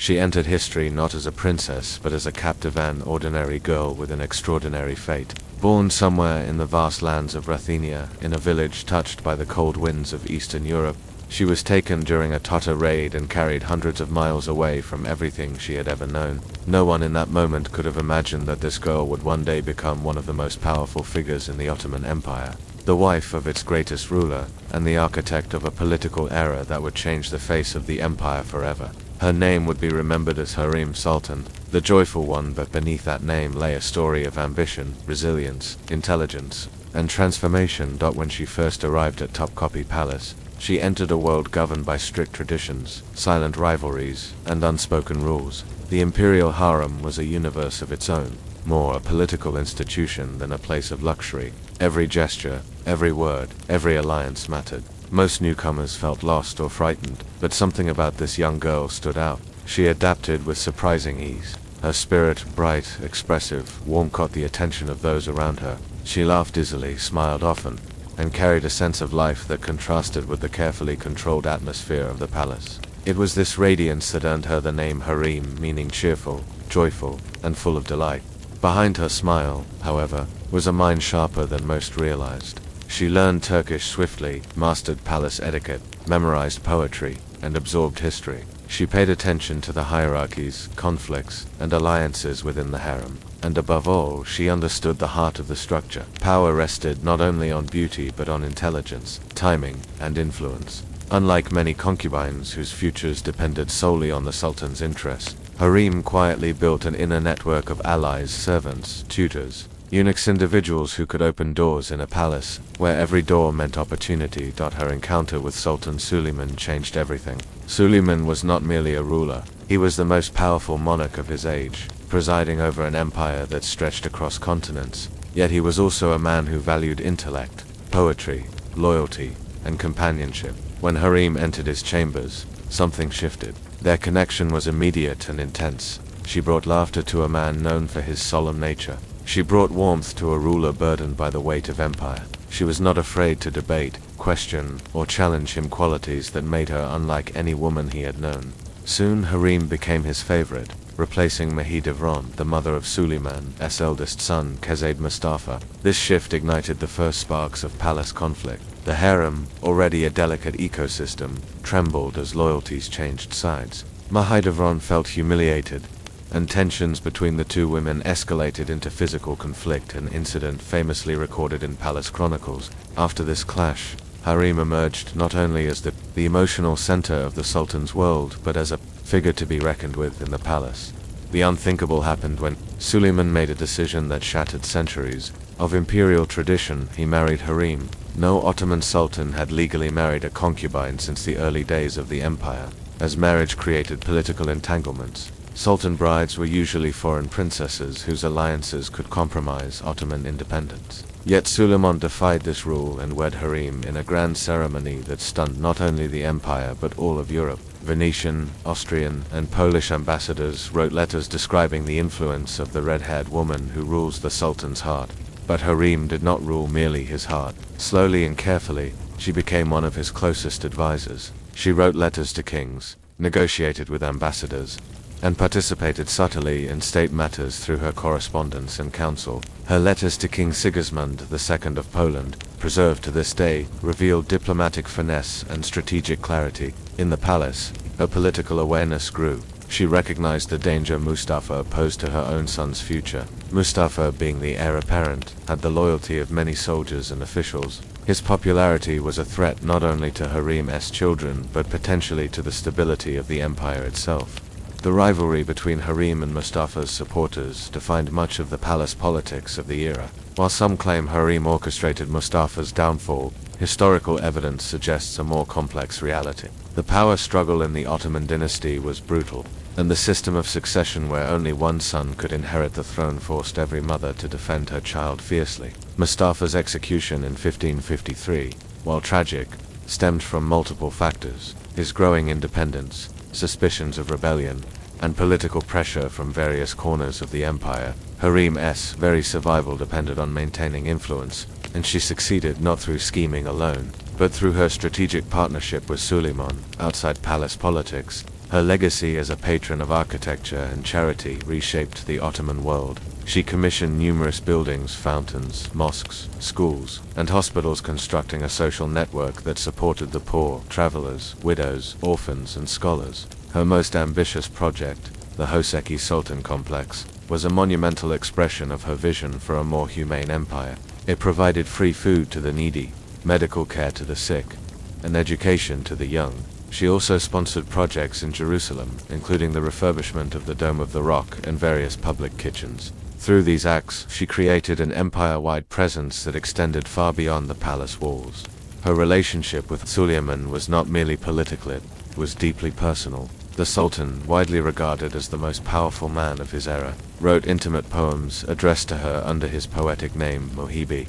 She entered history not as a princess, but as a captive and ordinary girl with an extraordinary fate. Born somewhere in the vast lands of Ruthenia, in a village touched by the cold winds of Eastern Europe, she was taken during a Tatar raid and carried hundreds of miles away from everything she had ever known. No one in that moment could have imagined that this girl would one day become one of the most powerful figures in the Ottoman Empire, the wife of its greatest ruler, and the architect of a political era that would change the face of the empire forever. Her name would be remembered as Hürrem Sultan, the joyful one, but beneath that name lay a story of ambition, resilience, intelligence, and transformation. When she first arrived at Topkapi Palace, she entered a world governed by strict traditions, silent rivalries, and unspoken rules. The imperial harem was a universe of its own, more a political institution than a place of luxury. Every gesture, every word, every alliance mattered. Most newcomers felt lost or frightened, but something about this young girl stood out. She adapted with surprising ease. Her spirit, bright, expressive, warm, caught the attention of those around her. She laughed easily, smiled often, and carried a sense of life that contrasted with the carefully controlled atmosphere of the palace. It was this radiance that earned her the name Hürrem, meaning cheerful, joyful, and full of delight. Behind her smile, however, was a mind sharper than most realized. She learned Turkish swiftly, mastered palace etiquette, memorized poetry, and absorbed history. She paid attention to the hierarchies, conflicts, and alliances within the harem. And above all, she understood the heart of the structure. Power rested not only on beauty but on intelligence, timing, and influence. Unlike many concubines whose futures depended solely on the sultan's interests, Hürrem quietly built an inner network of allies, servants, tutors, eunuchs, individuals who could open doors in a palace, where every door meant opportunity. Her encounter with Sultan Suleiman changed everything. Suleiman was not merely a ruler, he was the most powerful monarch of his age, presiding over an empire that stretched across continents. Yet he was also a man who valued intellect, poetry, loyalty, and companionship. When Hürrem entered his chambers, something shifted. Their connection was immediate and intense. She brought laughter to a man known for his solemn nature. She brought warmth to a ruler burdened by the weight of empire. She was not afraid to debate, question, or challenge him, qualities that made her unlike any woman he had known. Soon Hürrem became his favorite, replacing Mahidevran, the mother of Suleiman's eldest son, Kezade Mustafa. This shift ignited the first sparks of palace conflict. The harem, already a delicate ecosystem, trembled as loyalties changed sides. Mahidevran felt humiliated, and tensions between the two women escalated into physical conflict, an incident famously recorded in palace chronicles. After this clash, Hürrem emerged not only as the emotional center of the sultan's world, but as a figure to be reckoned with in the palace. The unthinkable happened when Suleiman made a decision that shattered centuries of imperial tradition. He married Hürrem. No Ottoman sultan had legally married a concubine since the early days of the empire, as marriage created political entanglements. Sultan brides were usually foreign princesses whose alliances could compromise Ottoman independence. Yet Suleiman defied this rule and wed Hürrem in a grand ceremony that stunned not only the empire but all of Europe. Venetian, Austrian, and Polish ambassadors wrote letters describing the influence of the red-haired woman who rules the sultan's heart. But Hürrem did not rule merely his heart. Slowly and carefully, she became one of his closest advisors. She wrote letters to kings, negotiated with ambassadors, and participated subtly in state matters through her correspondence and counsel. Her letters to King Sigismund II of Poland, preserved to this day, revealed diplomatic finesse and strategic clarity. In the palace, her political awareness grew. She recognized the danger Mustafa posed to her own son's future. Mustafa, being the heir apparent, had the loyalty of many soldiers and officials. His popularity was a threat not only to Hürrem's children but potentially to the stability of the empire itself. The rivalry between Hürrem and Mustafa's supporters defined much of the palace politics of the era. While some claim Hürrem orchestrated Mustafa's downfall, historical evidence suggests a more complex reality. The power struggle in the Ottoman dynasty was brutal, and the system of succession where only one son could inherit the throne forced every mother to defend her child fiercely. Mustafa's execution in 1553, while tragic, stemmed from multiple factors: his growing independence, suspicions of rebellion, and political pressure from various corners of the empire. Hürrem's very survival depended on maintaining influence, and she succeeded not through scheming alone, but through her strategic partnership with Suleiman. Outside palace politics, Her legacy as a patron of architecture and charity reshaped the Ottoman world. She commissioned numerous buildings, fountains, mosques, schools, and hospitals, constructing a social network that supported the poor, travelers, widows, orphans, and scholars. Her most ambitious project, the Hürrem Sultan complex, was a monumental expression of her vision for a more humane empire. It provided free food to the needy, medical care to the sick, and education to the young. She also sponsored projects in Jerusalem, including the refurbishment of the Dome of the Rock and various public kitchens. Through these acts, she created an empire-wide presence that extended far beyond the palace walls. Her relationship with Suleiman was not merely political, it was deeply personal. The Sultan, widely regarded as the most powerful man of his era, wrote intimate poems addressed to her under his poetic name Mohibi.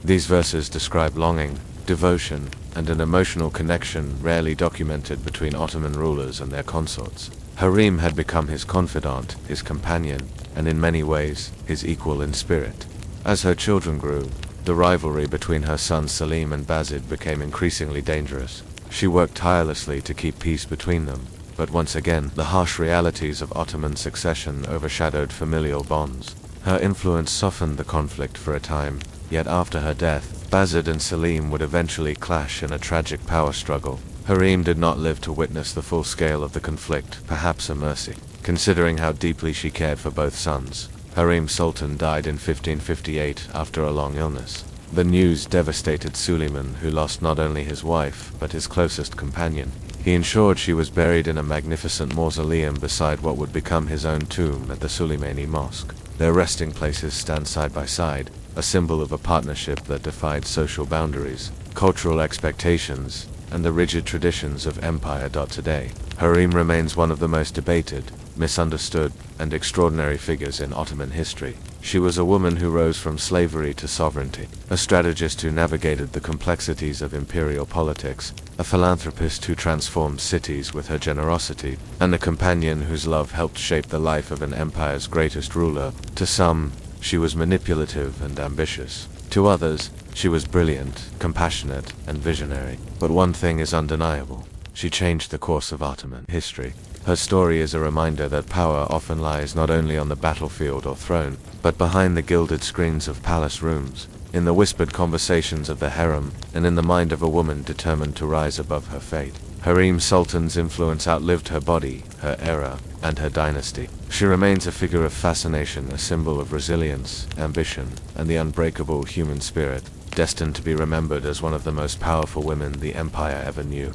These verses describe longing, devotion, and an emotional connection rarely documented between Ottoman rulers and their consorts. Hürrem had become his confidant, his companion, and in many ways, his equal in spirit. As her children grew, the rivalry between her sons Selim and Bazid became increasingly dangerous. She worked tirelessly to keep peace between them, but once again, the harsh realities of Ottoman succession overshadowed familial bonds. Her influence softened the conflict for a time, yet after her death, Bazid and Selim would eventually clash in a tragic power struggle. Hürrem did not live to witness the full scale of the conflict, perhaps a mercy, considering how deeply she cared for both sons. Hürrem Sultan died in 1558 after a long illness. The news devastated Suleiman, who lost not only his wife, but his closest companion. He ensured she was buried in a magnificent mausoleum beside what would become his own tomb at the Suleimani Mosque. Their resting places stand side by side, a symbol of a partnership that defied social boundaries, cultural expectations, and the rigid traditions of empire. Today, Hürrem remains one of the most debated, misunderstood, and extraordinary figures in Ottoman history. She was a woman who rose from slavery to sovereignty, a strategist who navigated the complexities of imperial politics, a philanthropist who transformed cities with her generosity, and a companion whose love helped shape the life of an empire's greatest ruler. To some, she was manipulative and ambitious. To others, she was brilliant, compassionate, and visionary. But one thing is undeniable: she changed the course of Ottoman history. Her story is a reminder that power often lies not only on the battlefield or throne, but behind the gilded screens of palace rooms, in the whispered conversations of the harem, and in the mind of a woman determined to rise above her fate. Hürrem Sultan's influence outlived her body, her era, and her dynasty. She remains a figure of fascination, a symbol of resilience, ambition, and the unbreakable human spirit, destined to be remembered as one of the most powerful women the empire ever knew.